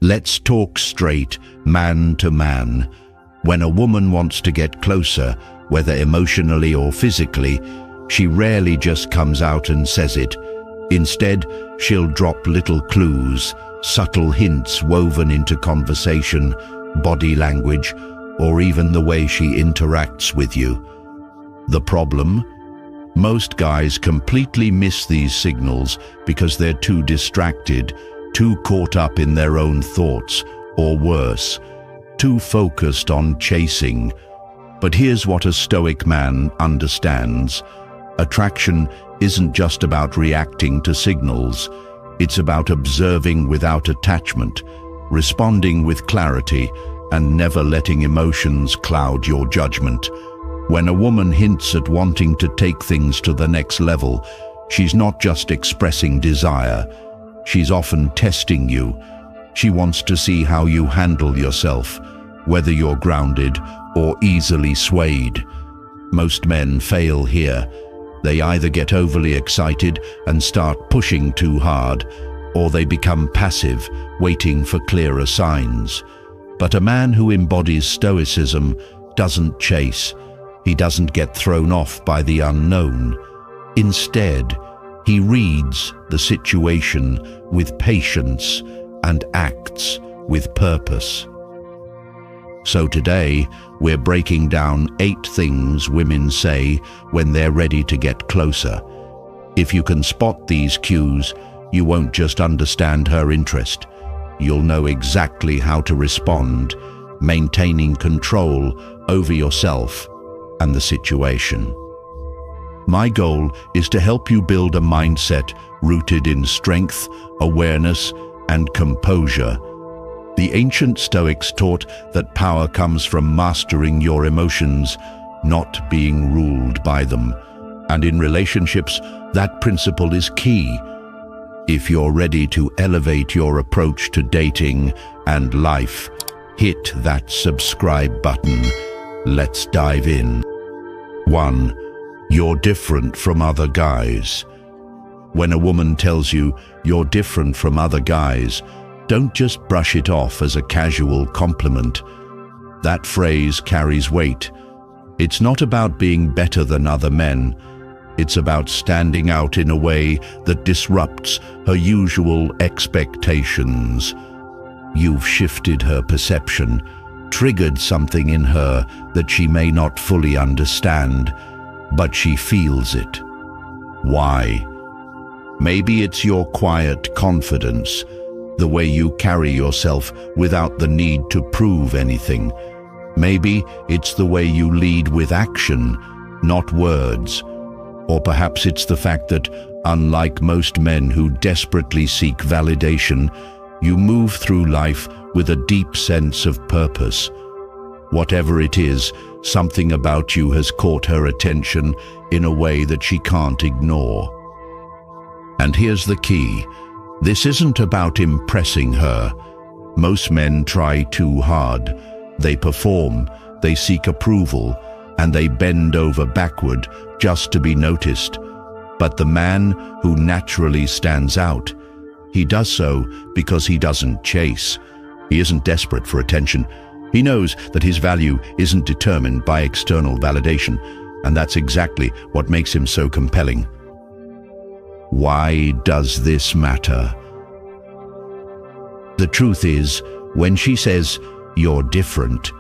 Let's talk straight, man to man. When a woman wants to get closer, whether emotionally or physically, she rarely just comes out and says it. Instead, she'll drop little clues, subtle hints woven into conversation, body language, or even the way she interacts with you. The problem? Most guys completely miss these signals because they're too distracted, too caught up in their own thoughts, or worse, too focused on chasing. But here's what a Stoic man understands. Attraction isn't just about reacting to signals. It's about observing without attachment, responding with clarity, and never letting emotions cloud your judgment. When a woman hints at wanting to take things to the next level, she's not just expressing desire. She's often testing you. She wants to see how you handle yourself, whether you're grounded or easily swayed. Most men fail here. They either get overly excited and start pushing too hard, or they become passive, waiting for clearer signs. But a man who embodies Stoicism doesn't chase. He doesn't get thrown off by the unknown. Instead, he reads the situation with patience and acts with purpose. So today, we're breaking down 8 things women say when they're ready to get closer. If you can spot these cues, you won't just understand her interest. You'll know exactly how to respond, maintaining control over yourself and the situation. My goal is to help you build a mindset rooted in strength, awareness, and composure. The ancient Stoics taught that power comes from mastering your emotions, not being ruled by them. And in relationships, that principle is key. If you're ready to elevate your approach to dating and life, hit that subscribe button. Let's dive in. 1. You're different from other guys. When a woman tells you you're different from other guys, don't just brush it off as a casual compliment. That phrase carries weight. It's not about being better than other men. It's about standing out in a way that disrupts her usual expectations. You've shifted her perception, triggered something in her that she may not fully understand, but she feels it. Why? Maybe it's your quiet confidence, the way you carry yourself without the need to prove anything. Maybe it's the way you lead with action, not words. Or perhaps it's the fact that, unlike most men who desperately seek validation, you move through life with a deep sense of purpose. Whatever it is, something about you has caught her attention in a way that she can't ignore. And here's the key. This isn't about impressing her. Most men try too hard. They perform, they seek approval, and they bend over backward just to be noticed. But the man who naturally stands out, he does so because he doesn't chase. He isn't desperate for attention. He knows that his value isn't determined by external validation, and that's exactly what makes him so compelling. Why does this matter? The truth is, when she says, "You're different,"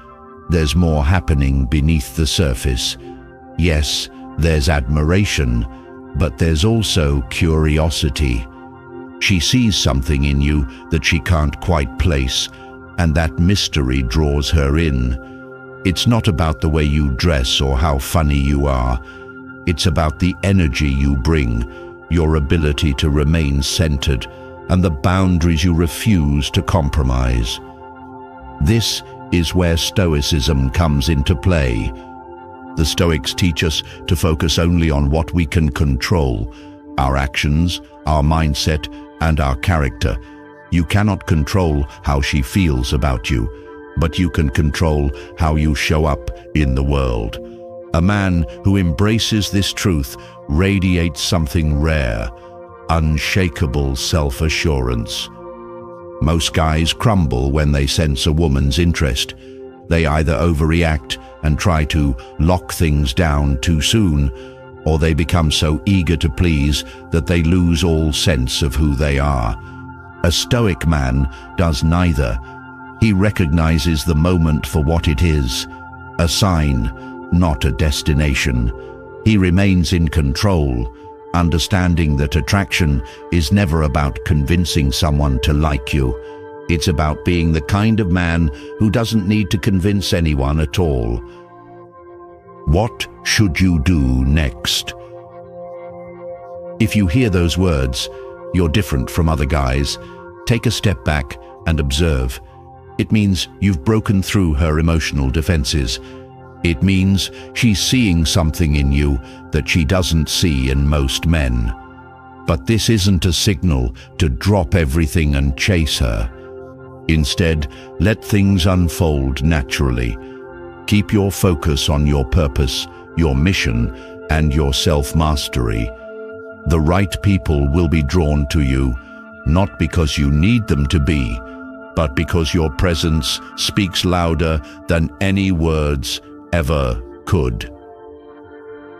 there's more happening beneath the surface. Yes, there's admiration, but there's also curiosity. She sees something in you that she can't quite place, and that mystery draws her in. It's not about the way you dress or how funny you are. It's about the energy you bring, your ability to remain centered, and the boundaries you refuse to compromise. This is where Stoicism comes into play. The Stoics teach us to focus only on what we can control: our actions, our mindset, and our character. You cannot control how she feels about you, but you can control how you show up in the world. A man who embraces this truth radiates something rare: unshakable self-assurance. Most guys crumble when they sense a woman's interest. They either overreact and try to lock things down too soon, or they become so eager to please that they lose all sense of who they are. A Stoic man does neither. He recognizes the moment for what it is, a sign, not a destination. He remains in control, understanding that attraction is never about convincing someone to like you. It's about being the kind of man who doesn't need to convince anyone at all. What should you do next? If you hear those words, "You're different from other guys," take a step back and observe. It means you've broken through her emotional defenses. It means she's seeing something in you that she doesn't see in most men. But this isn't a signal to drop everything and chase her. Instead, let things unfold naturally. Keep your focus on your purpose, your mission, and your self-mastery. The right people will be drawn to you, not because you need them to be, but because your presence speaks louder than any words ever could.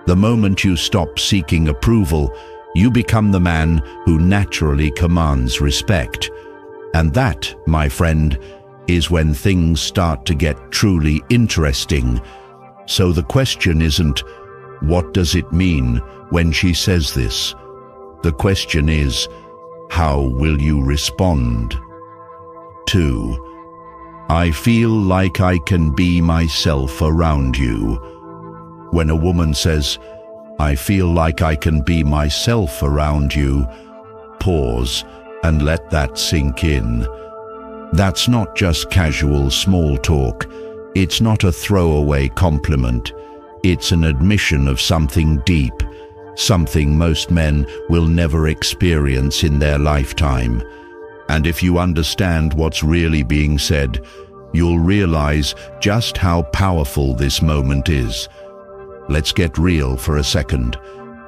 The moment you stop seeking approval, you become the man who naturally commands respect. And that, my friend, is when things start to get truly interesting. So the question isn't, what does it mean when she says this? The question is, how will you respond? 2. I feel like I can be myself around you. When a woman says, I feel like I can be myself around you, pause and let that sink in. That's not just casual small talk. It's not a throwaway compliment. It's an admission of something deep, something most men will never experience in their lifetime. And if you understand what's really being said, you'll realize just how powerful this moment is. Let's get real for a second.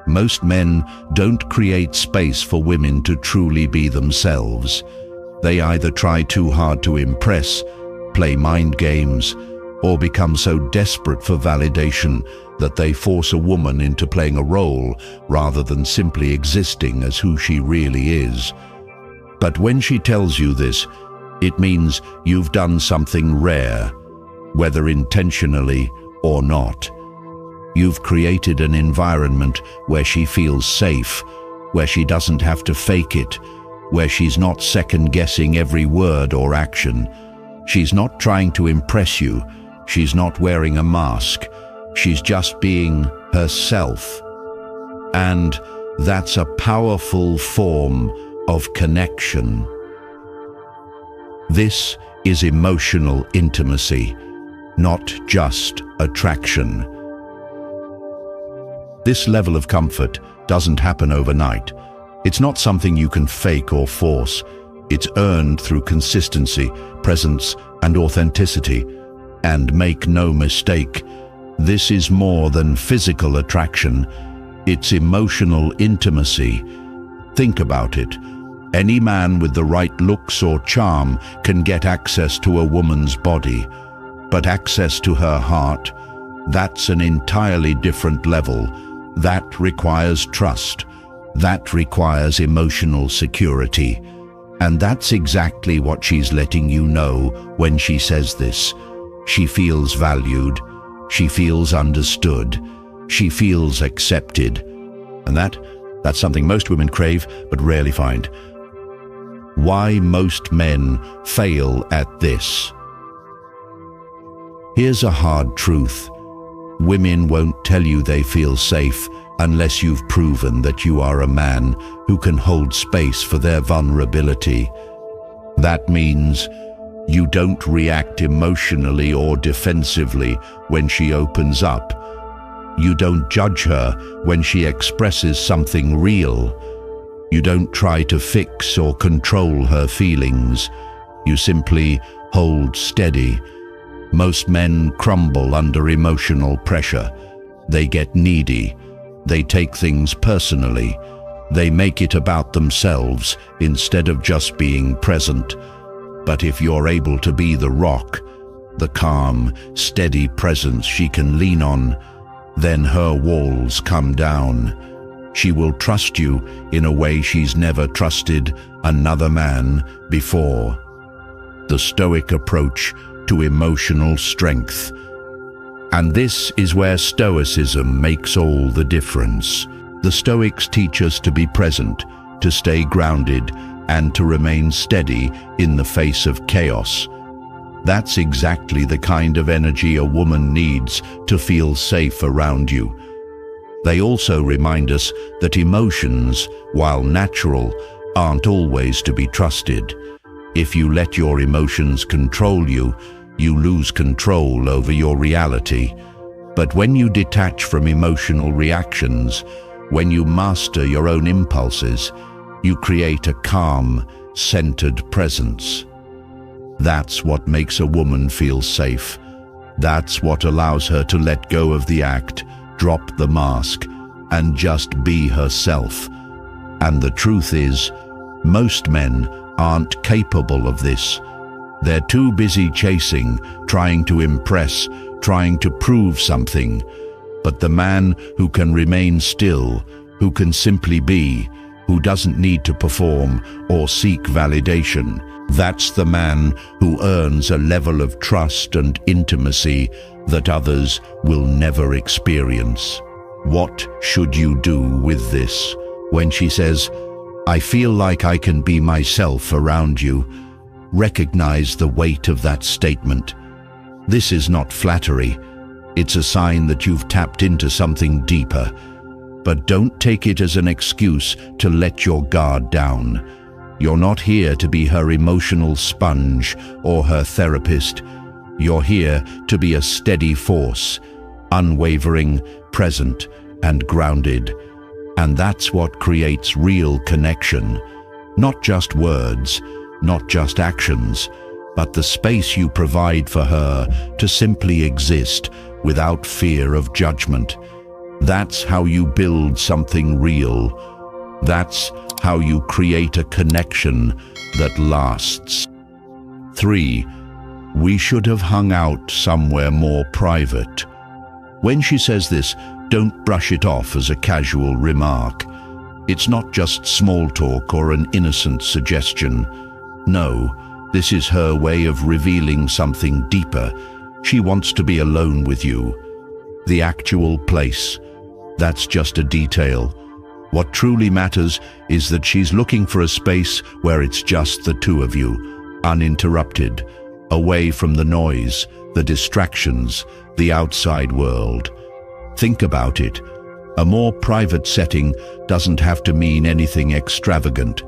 Most men don't create space for women to truly be themselves. They either try too hard to impress, play mind games, or become so desperate for validation that they force a woman into playing a role rather than simply existing as who she really is. But when she tells you this, it means you've done something rare, whether intentionally or not. You've created an environment where she feels safe, where she doesn't have to fake it, where she's not second-guessing every word or action. She's not trying to impress you. She's not wearing a mask. She's just being herself. And that's a powerful form of connection. This is emotional intimacy, not just attraction. This level of comfort doesn't happen overnight. It's not something you can fake or force. It's earned through consistency, presence, and authenticity. And make no mistake, this is more than physical attraction. It's emotional intimacy. Think about it. Any man with the right looks or charm can get access to a woman's body, but access to her heart, that's an entirely different level. That requires trust. That requires emotional security. And that's exactly what she's letting you know when she says this. She feels valued. She feels understood. She feels accepted. And that's something most women crave but rarely find. Why most men fail at this. Here's a hard truth. Women won't tell you they feel safe unless you've proven that you are a man who can hold space for their vulnerability. That means you don't react emotionally or defensively when she opens up. You don't judge her when she expresses something real. You don't try to fix or control her feelings. You simply hold steady. Most men crumble under emotional pressure. They get needy. They take things personally. They make it about themselves instead of just being present. But if you're able to be the rock, the calm, steady presence she can lean on, then her walls come down. She will trust you in a way she's never trusted another man before. The Stoic approach to emotional strength. And this is where Stoicism makes all the difference. The Stoics teach us to be present, to stay grounded, and to remain steady in the face of chaos. That's exactly the kind of energy a woman needs to feel safe around you. They also remind us that emotions, while natural, aren't always to be trusted. If you let your emotions control you, you lose control over your reality. But when you detach from emotional reactions, when you master your own impulses, you create a calm, centered presence. That's what makes a woman feel safe. That's what allows her to let go of the act, drop the mask, and just be herself. And the truth is, most men aren't capable of this. They're too busy chasing, trying to impress, trying to prove something. But the man who can remain still, who can simply be, who doesn't need to perform or seek validation, that's the man who earns a level of trust and intimacy that others will never experience. What should you do with this? When she says, "I feel like I can be myself around you," recognize the weight of that statement. This is not flattery. It's a sign that you've tapped into something deeper. But don't take it as an excuse to let your guard down. You're not here to be her emotional sponge or her therapist. You're here to be a steady force, unwavering, present, and grounded. And that's what creates real connection. Not just words, not just actions, but the space you provide for her to simply exist without fear of judgment. That's how you build something real. That's how you create a connection that lasts. 3. We should have hung out somewhere more private. When she says this, don't brush it off as a casual remark. It's not just small talk or an innocent suggestion. No, this is her way of revealing something deeper. She wants to be alone with you. The actual place, that's just a detail. What truly matters is that she's looking for a space where it's just the two of you, uninterrupted, away from the noise, the distractions, the outside world. Think about it. A more private setting doesn't have to mean anything extravagant.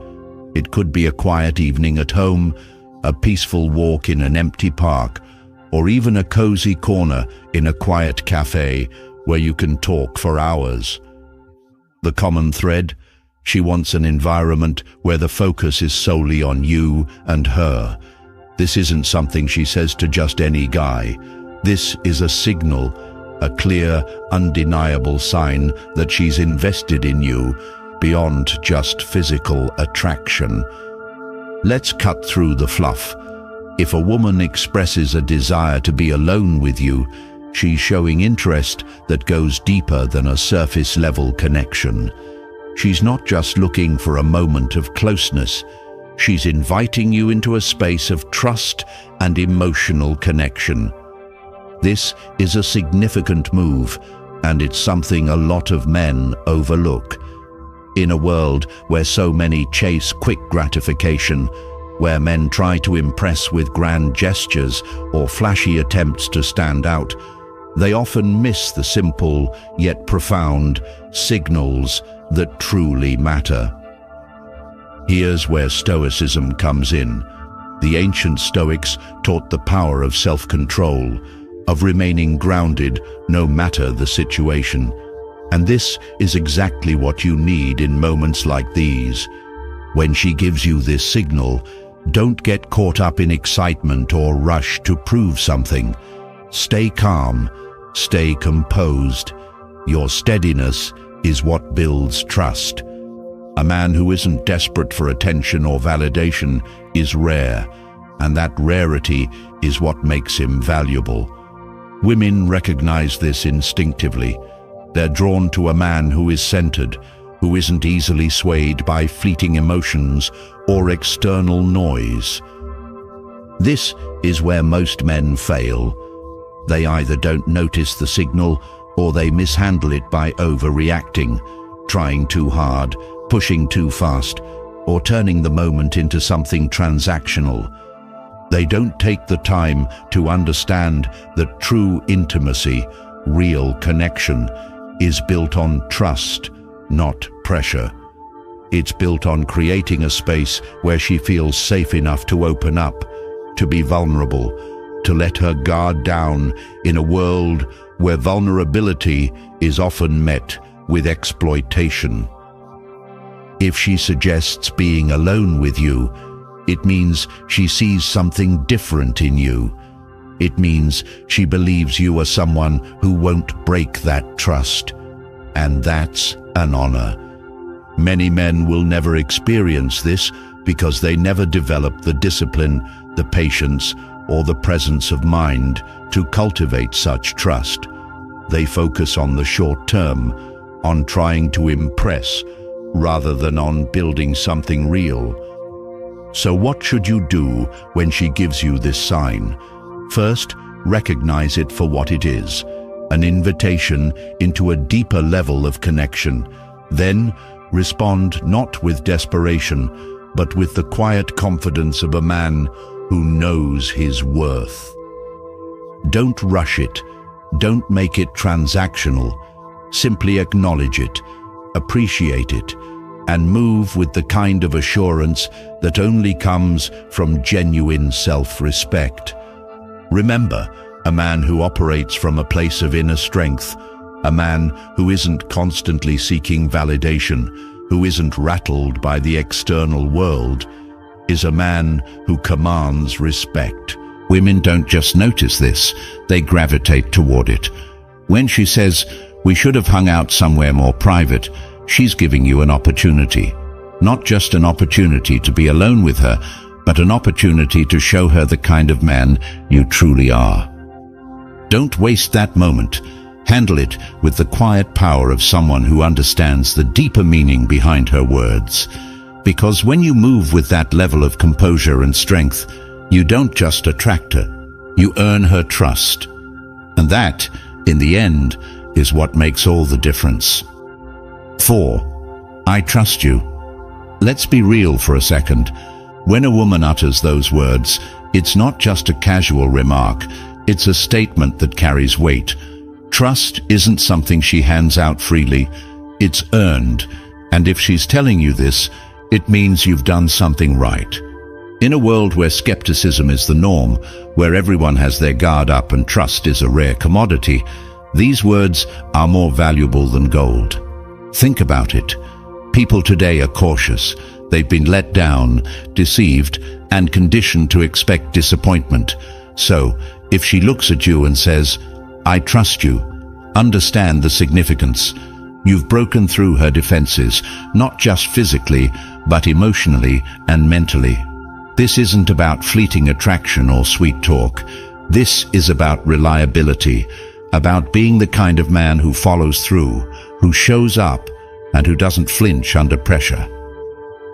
It could be a quiet evening at home, a peaceful walk in an empty park, or even a cozy corner in a quiet cafe where you can talk for hours. The common thread? She wants an environment where the focus is solely on you and her. This isn't something she says to just any guy. This is a signal, a clear, undeniable sign that she's invested in you beyond just physical attraction. Let's cut through the fluff. If a woman expresses a desire to be alone with you, she's showing interest that goes deeper than a surface-level connection. She's not just looking for a moment of closeness. She's inviting you into a space of trust and emotional connection. This is a significant move, and it's something a lot of men overlook. In a world where so many chase quick gratification, where men try to impress with grand gestures or flashy attempts to stand out, they often miss the simple yet profound signals that truly matter. Here's where Stoicism comes in. The ancient Stoics taught the power of self-control, of remaining grounded no matter the situation. And this is exactly what you need in moments like these. When she gives you this signal, don't get caught up in excitement or rush to prove something. Stay calm, stay composed. Your steadiness is what builds trust. A man who isn't desperate for attention or validation is rare. and that rarity is what makes him valuable. Women recognize this instinctively. They're drawn to a man who is centered, who isn't easily swayed by fleeting emotions or external noise. This is where most men fail. They either don't notice the signal or they mishandle it by overreacting, trying too hard, pushing too fast, or turning the moment into something transactional. They don't take the time to understand that true intimacy, real connection, is built on trust, not pressure. It's built on creating a space where she feels safe enough to open up, to be vulnerable, to let her guard down in a world where vulnerability is often met with exploitation. If she suggests being alone with you, it means she sees something different in you. It means she believes you are someone who won't break that trust. And that's an honor. Many men will never experience this because they never develop the discipline, the patience, or the presence of mind to cultivate such trust. They focus on the short term, on trying to impress, rather than on building something real. So what should you do when she gives you this sign? First, recognize it for what it is, an invitation into a deeper level of connection. Then, respond not with desperation, but with the quiet confidence of a man who knows his worth. Don't rush it. Don't make it transactional. Simply acknowledge it, appreciate it, and move with the kind of assurance that only comes from genuine self-respect. Remember, a man who operates from a place of inner strength, a man who isn't constantly seeking validation, who isn't rattled by the external world, is a man who commands respect. Women don't just notice this, they gravitate toward it. When she says, "We should have hung out somewhere more private," she's giving you an opportunity. Not just an opportunity to be alone with her, but an opportunity to show her the kind of man you truly are. Don't waste that moment. Handle it with the quiet power of someone who understands the deeper meaning behind her words. Because when you move with that level of composure and strength, you don't just attract her, you earn her trust. And that, in the end, is what makes all the difference. 4. I trust you. Let's be real for a second. When a woman utters those words, it's not just a casual remark, it's a statement that carries weight. Trust isn't something she hands out freely, it's earned. And if she's telling you this, it means you've done something right. In a world where skepticism is the norm, where everyone has their guard up and trust is a rare commodity, these words are more valuable than gold. Think about it. People today are cautious. They've been let down, deceived, and conditioned to expect disappointment. So, if she looks at you and says, "I trust you," understand the significance. You've broken through her defenses, not just physically, but emotionally and mentally. This isn't about fleeting attraction or sweet talk. This is about reliability, about being the kind of man who follows through, who shows up, and who doesn't flinch under pressure.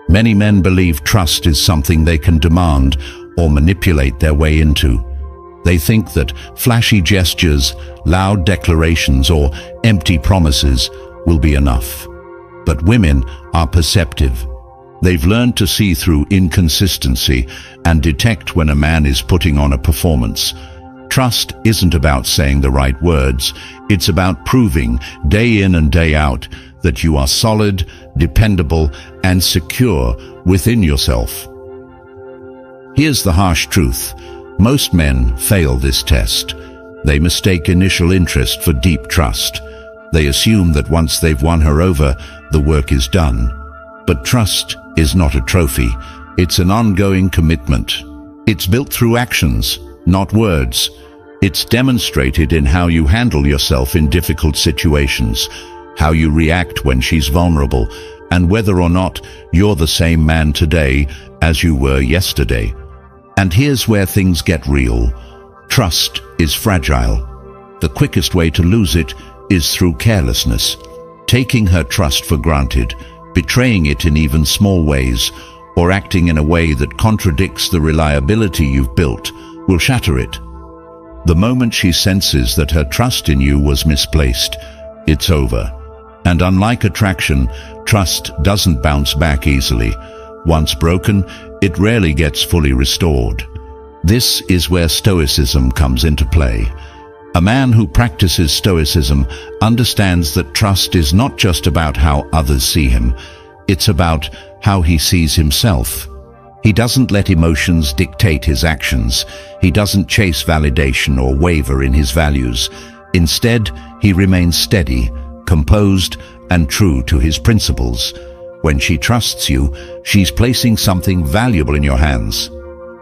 Many men believe trust is something they can demand or manipulate their way into. They think that flashy gestures, loud declarations, or empty promises will be enough. But women are perceptive. They've learned to see through inconsistency and detect when a man is putting on a performance. Trust isn't about saying the right words. It's about proving, day in and day out, that you are solid, dependable, and secure within yourself. Here's the harsh truth. Most men fail this test. They mistake initial interest for deep trust. They assume that once they've won her over, the work is done. But trust is not a trophy. It's an ongoing commitment. It's built through actions, not words. It's demonstrated in how you handle yourself in difficult situations, how you react when she's vulnerable, and whether or not you're the same man today as you were yesterday. And here's where things get real. Trust is fragile. The quickest way to lose it is through carelessness. Taking her trust for granted, betraying it in even small ways, or acting in a way that contradicts the reliability you've built, will shatter it. The moment she senses that her trust in you was misplaced, it's over. And unlike attraction, trust doesn't bounce back easily. Once broken, it rarely gets fully restored. This is where Stoicism comes into play. A man who practices Stoicism understands that trust is not just about how others see him, it's about how he sees himself. He doesn't let emotions dictate his actions. He doesn't chase validation or waver in his values. Instead, he remains steady, composed, and true to his principles. When she trusts you, she's placing something valuable in your hands.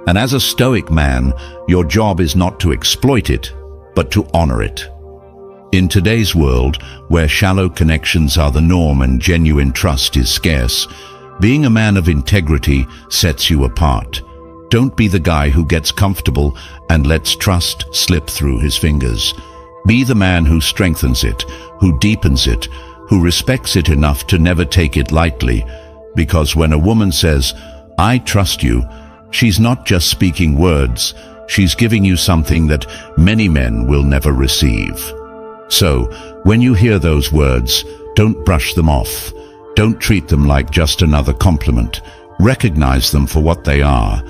And as a Stoic man, your job is not to exploit it, but to honor it. In today's world, where shallow connections are the norm and genuine trust is scarce, being a man of integrity sets you apart. Don't be the guy who gets comfortable and lets trust slip through his fingers. Be the man who strengthens it, who deepens it, who respects it enough to never take it lightly. Because when a woman says, "I trust you," she's not just speaking words, she's giving you something that many men will never receive. So, when you hear those words, don't brush them off. Don't treat them like just another compliment. Recognize them for what they are,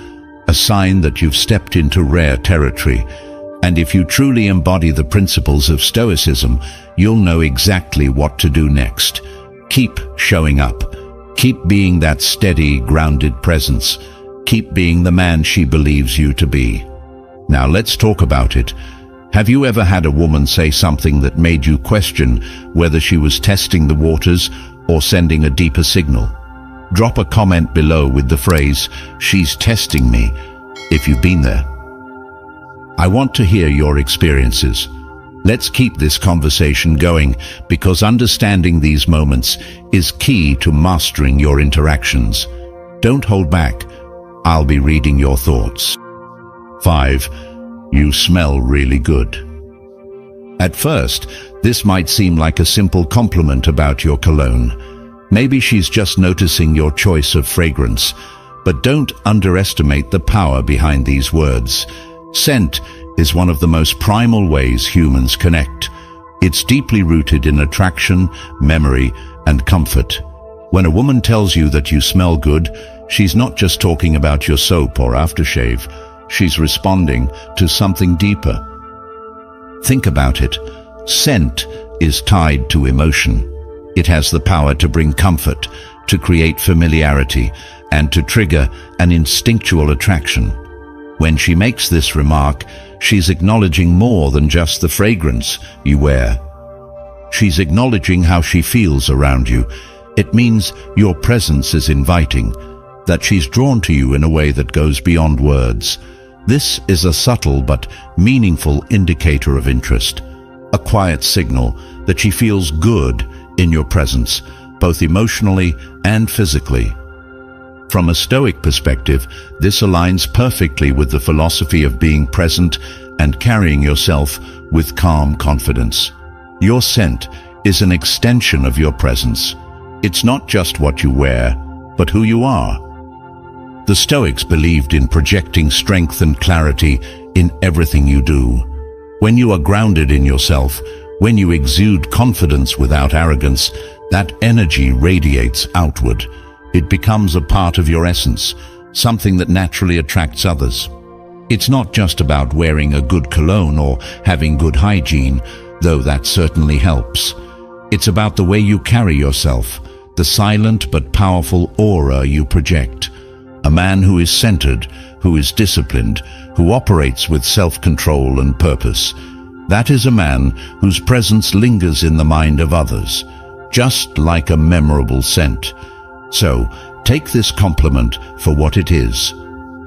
a sign that you've stepped into rare territory. And if you truly embody the principles of Stoicism, you'll know exactly what to do next. Keep showing up. Keep being that steady, grounded presence. Keep being the man she believes you to be. Now let's talk about it. Have you ever had a woman say something that made you question whether she was testing the waters or sending a deeper signal? Drop a comment below with the phrase, "She's testing me," if you've been there. I want to hear your experiences. Let's keep this conversation going, because understanding these moments is key to mastering your interactions. Don't hold back. I'll be reading your thoughts. 5. You smell really good. At first, this might seem like a simple compliment about your cologne. Maybe she's just noticing your choice of fragrance. But don't underestimate the power behind these words. Scent is one of the most primal ways humans connect. It's deeply rooted in attraction, memory, and comfort. When a woman tells you that you smell good, she's not just talking about your soap or aftershave. She's responding to something deeper. Think about it. Scent is tied to emotion. It has the power to bring comfort, to create familiarity, and to trigger an instinctual attraction. When she makes this remark, she's acknowledging more than just the fragrance you wear. She's acknowledging how she feels around you. It means your presence is inviting, that she's drawn to you in a way that goes beyond words. This is a subtle but meaningful indicator of interest, a quiet signal that she feels good in your presence, both emotionally and physically. From a Stoic perspective, this aligns perfectly with the philosophy of being present and carrying yourself with calm confidence. Your scent is an extension of your presence. It's not just what you wear, but who you are. The Stoics believed in projecting strength and clarity in everything you do. When you are grounded in yourself, when you exude confidence without arrogance, that energy radiates outward. It becomes a part of your essence, something that naturally attracts others. It's not just about wearing a good cologne or having good hygiene, though that certainly helps. It's about the way you carry yourself, the silent but powerful aura you project. A man who is centered, who is disciplined, who operates with self-control and purpose. That is a man whose presence lingers in the mind of others, just like a memorable scent. So, take this compliment for what it is,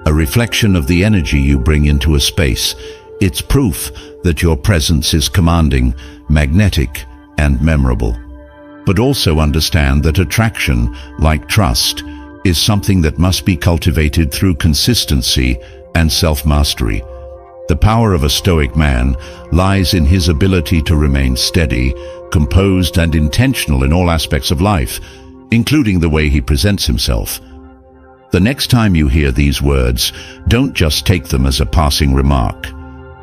a reflection of the energy you bring into a space. It's proof that your presence is commanding, magnetic, and memorable. But also understand that attraction, like trust, is something that must be cultivated through consistency and self-mastery. The power of a Stoic man lies in his ability to remain steady, composed, and intentional in all aspects of life, including the way he presents himself. The next time you hear these words, don't just take them as a passing remark.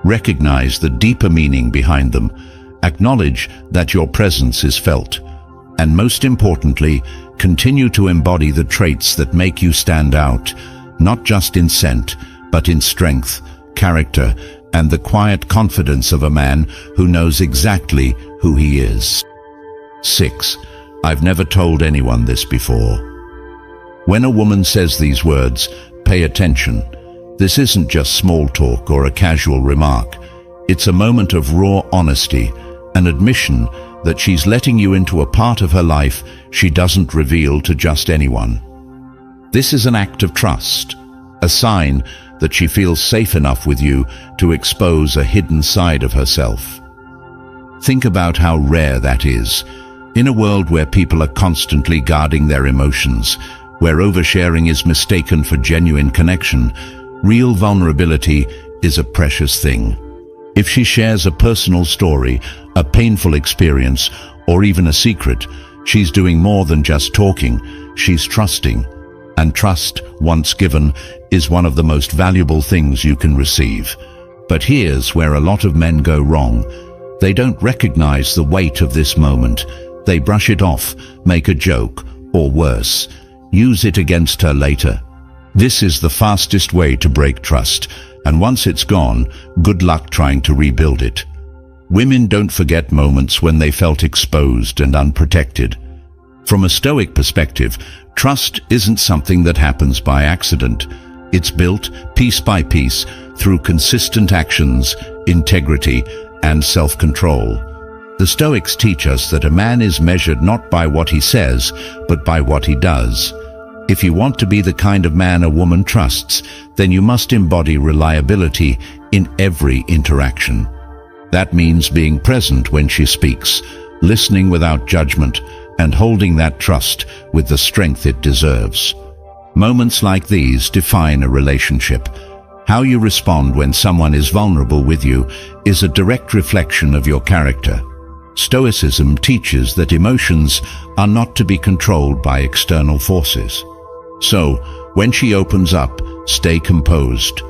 Recognize the deeper meaning behind them. Acknowledge that your presence is felt. And most importantly, continue to embody the traits that make you stand out, not just in scent, but in strength, character, and the quiet confidence of a man who knows exactly who he is. 6. I've never told anyone this before. When a woman says these words, pay attention. This isn't just small talk or a casual remark. It's a moment of raw honesty, an admission that she's letting you into a part of her life she doesn't reveal to just anyone. This is an act of trust, a sign that she feels safe enough with you to expose a hidden side of herself. Think about how rare that is. In a world where people are constantly guarding their emotions, where oversharing is mistaken for genuine connection, real vulnerability is a precious thing. If she shares a personal story, a painful experience, or even a secret, she's doing more than just talking, she's trusting. And trust, once given, is one of the most valuable things you can receive. But here's where a lot of men go wrong. They don't recognize the weight of this moment. They brush it off, make a joke, or worse, use it against her later. This is the fastest way to break trust, and once it's gone, good luck trying to rebuild it. Women don't forget moments when they felt exposed and unprotected. From a Stoic perspective, trust isn't something that happens by accident. It's built piece by piece through consistent actions, integrity, and self-control. The Stoics teach us that a man is measured not by what he says, but by what he does. If you want to be the kind of man a woman trusts, then you must embody reliability in every interaction. That means being present when she speaks, listening without judgment, and holding that trust with the strength it deserves. Moments like these define a relationship. How you respond when someone is vulnerable with you is a direct reflection of your character. Stoicism teaches that emotions are not to be controlled by external forces. So, when she opens up, stay composed.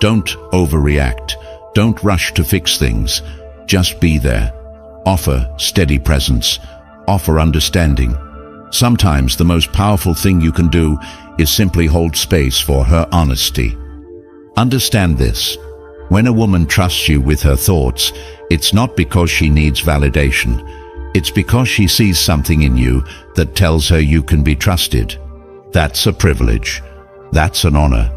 Don't overreact. Don't rush to fix things. Just be there. Offer steady presence. Offer understanding. Sometimes the most powerful thing you can do is simply hold space for her honesty. Understand this. When a woman trusts you with her thoughts, it's not because she needs validation. It's because she sees something in you that tells her you can be trusted. That's a privilege. That's an honor.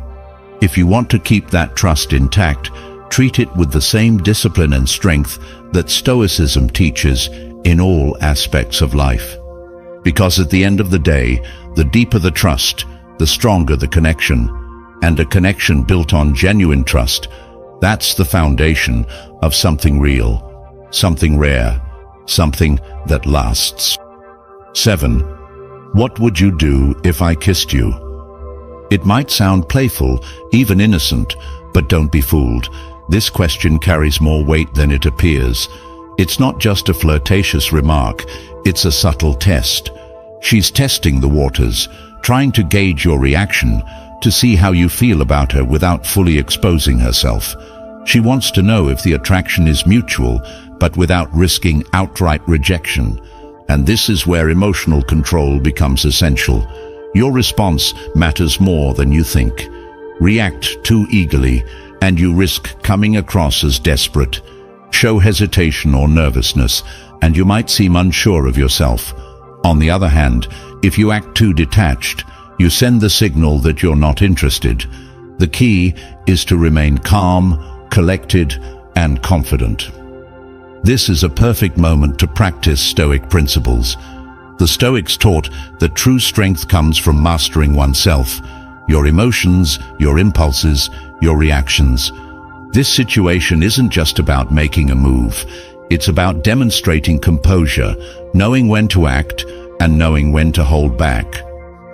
If you want to keep that trust intact, treat it with the same discipline and strength that Stoicism teaches in all aspects of life. Because at the end of the day, the deeper the trust, the stronger the connection. And a connection built on genuine trust, that's the foundation of something real, something rare, something that lasts. 7. What would you do if I kissed you? It might sound playful, even innocent, but don't be fooled. This question carries more weight than it appears. It's not just a flirtatious remark, it's a subtle test. She's testing the waters, trying to gauge your reaction, to see how you feel about her without fully exposing herself. She wants to know if the attraction is mutual, but without risking outright rejection. And this is where emotional control becomes essential. Your response matters more than you think. React too eagerly, and you risk coming across as desperate. Show hesitation or nervousness, and you might seem unsure of yourself. On the other hand, if you act too detached, you send the signal that you're not interested. The key is to remain calm, collected, and confident. This is a perfect moment to practice Stoic principles. The Stoics taught that true strength comes from mastering oneself, your emotions, your impulses, your reactions. This situation isn't just about making a move. It's about demonstrating composure, knowing when to act, and knowing when to hold back.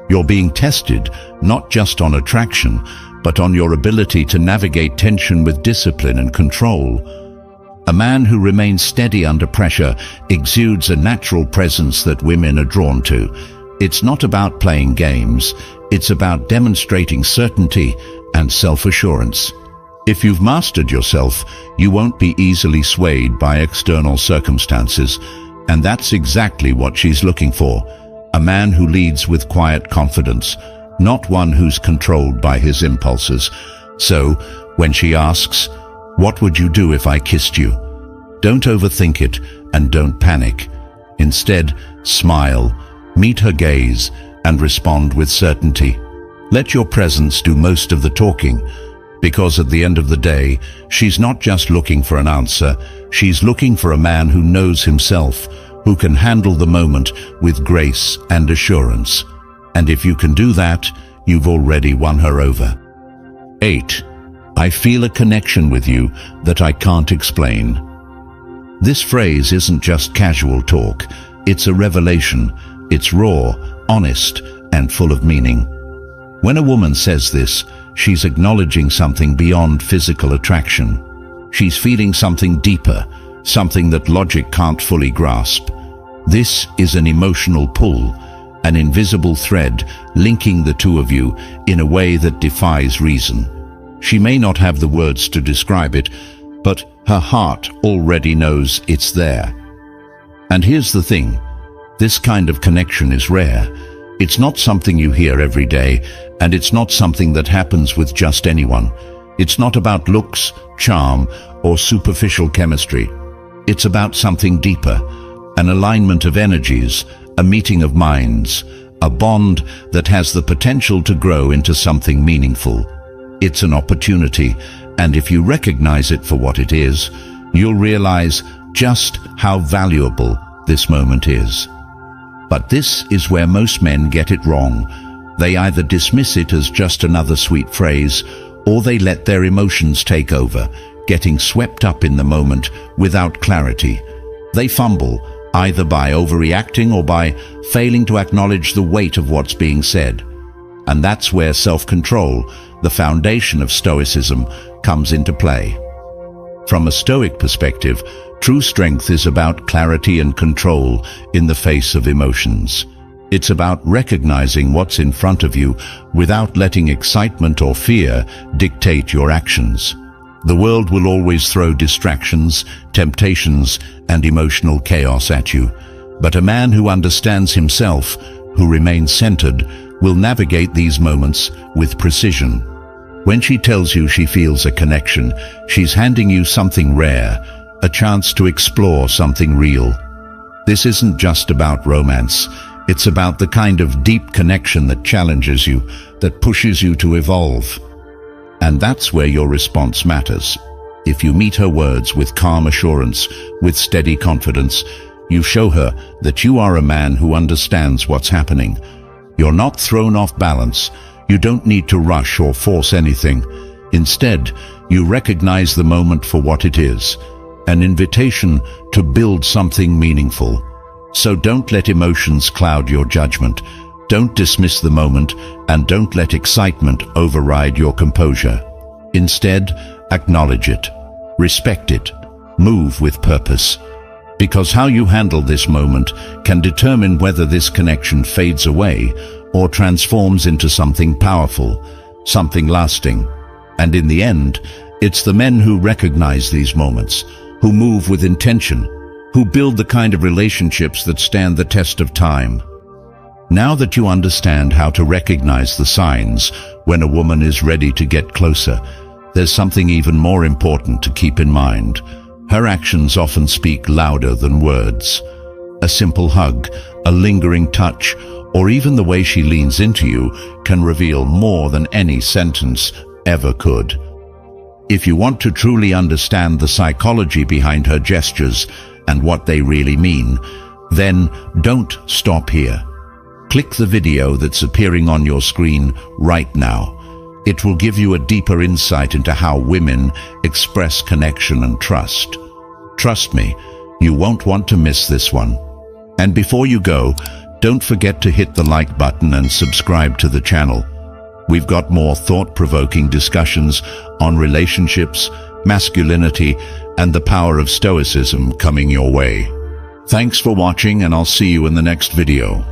You're being tested not just on attraction, but on your ability to navigate tension with discipline and control. A man who remains steady under pressure exudes a natural presence that women are drawn to. It's not about playing games, it's about demonstrating certainty and self-assurance. If you've mastered yourself, you won't be easily swayed by external circumstances, and that's exactly what she's looking for. A man who leads with quiet confidence, not one who's controlled by his impulses. So, when she asks, "What would you do if I kissed you?" don't overthink it and don't panic. Instead, smile, meet her gaze, and respond with certainty. Let your presence do most of the talking, because at the end of the day, she's not just looking for an answer, she's looking for a man who knows himself, who can handle the moment with grace and assurance. And if you can do that, you've already won her over. 8. I feel a connection with you that I can't explain. This phrase isn't just casual talk, it's a revelation. It's raw, honest, and full of meaning. When a woman says this, she's acknowledging something beyond physical attraction. She's feeling something deeper, something that logic can't fully grasp. This is an emotional pull, an invisible thread linking the two of you in a way that defies reason. She may not have the words to describe it, but her heart already knows it's there. And here's the thing, this kind of connection is rare. It's not something you hear every day, and it's not something that happens with just anyone. It's not about looks, charm, or superficial chemistry. It's about something deeper, an alignment of energies, a meeting of minds, a bond that has the potential to grow into something meaningful. It's an opportunity, and if you recognize it for what it is, you'll realize just how valuable this moment is. But this is where most men get it wrong. They either dismiss it as just another sweet phrase, or they let their emotions take over, getting swept up in the moment without clarity. They fumble, either by overreacting or by failing to acknowledge the weight of what's being said. And that's where self-control, the foundation of Stoicism, comes into play. From a Stoic perspective, true strength is about clarity and control in the face of emotions. It's about recognizing what's in front of you without letting excitement or fear dictate your actions. The world will always throw distractions, temptations, and emotional chaos at you. But a man who understands himself, who remains centered, will navigate these moments with precision. When she tells you she feels a connection, she's handing you something rare, a chance to explore something real. This isn't just about romance. It's about the kind of deep connection that challenges you, that pushes you to evolve. And that's where your response matters. If you meet her words with calm assurance, with steady confidence, you show her that you are a man who understands what's happening. You're not thrown off balance. You don't need to rush or force anything. Instead, you recognize the moment for what it is, an invitation to build something meaningful. So don't let emotions cloud your judgment. Don't dismiss the moment, and don't let excitement override your composure. Instead, acknowledge it, respect it, move with purpose. Because how you handle this moment can determine whether this connection fades away or transforms into something powerful, something lasting. And in the end, it's the men who recognize these moments, who move with intention, who build the kind of relationships that stand the test of time. Now that you understand how to recognize the signs when a woman is ready to get closer, there's something even more important to keep in mind. Her actions often speak louder than words. A simple hug, a lingering touch, or even the way she leans into you can reveal more than any sentence ever could. If you want to truly understand the psychology behind her gestures and what they really mean, then don't stop here. Click the video that's appearing on your screen right now. It will give you a deeper insight into how women express connection and trust. Trust me, you won't want to miss this one. And before you go, don't forget to hit the like button and subscribe to the channel. We've got more thought-provoking discussions on relationships, masculinity, and the power of Stoicism coming your way. Thanks for watching, and I'll see you in the next video.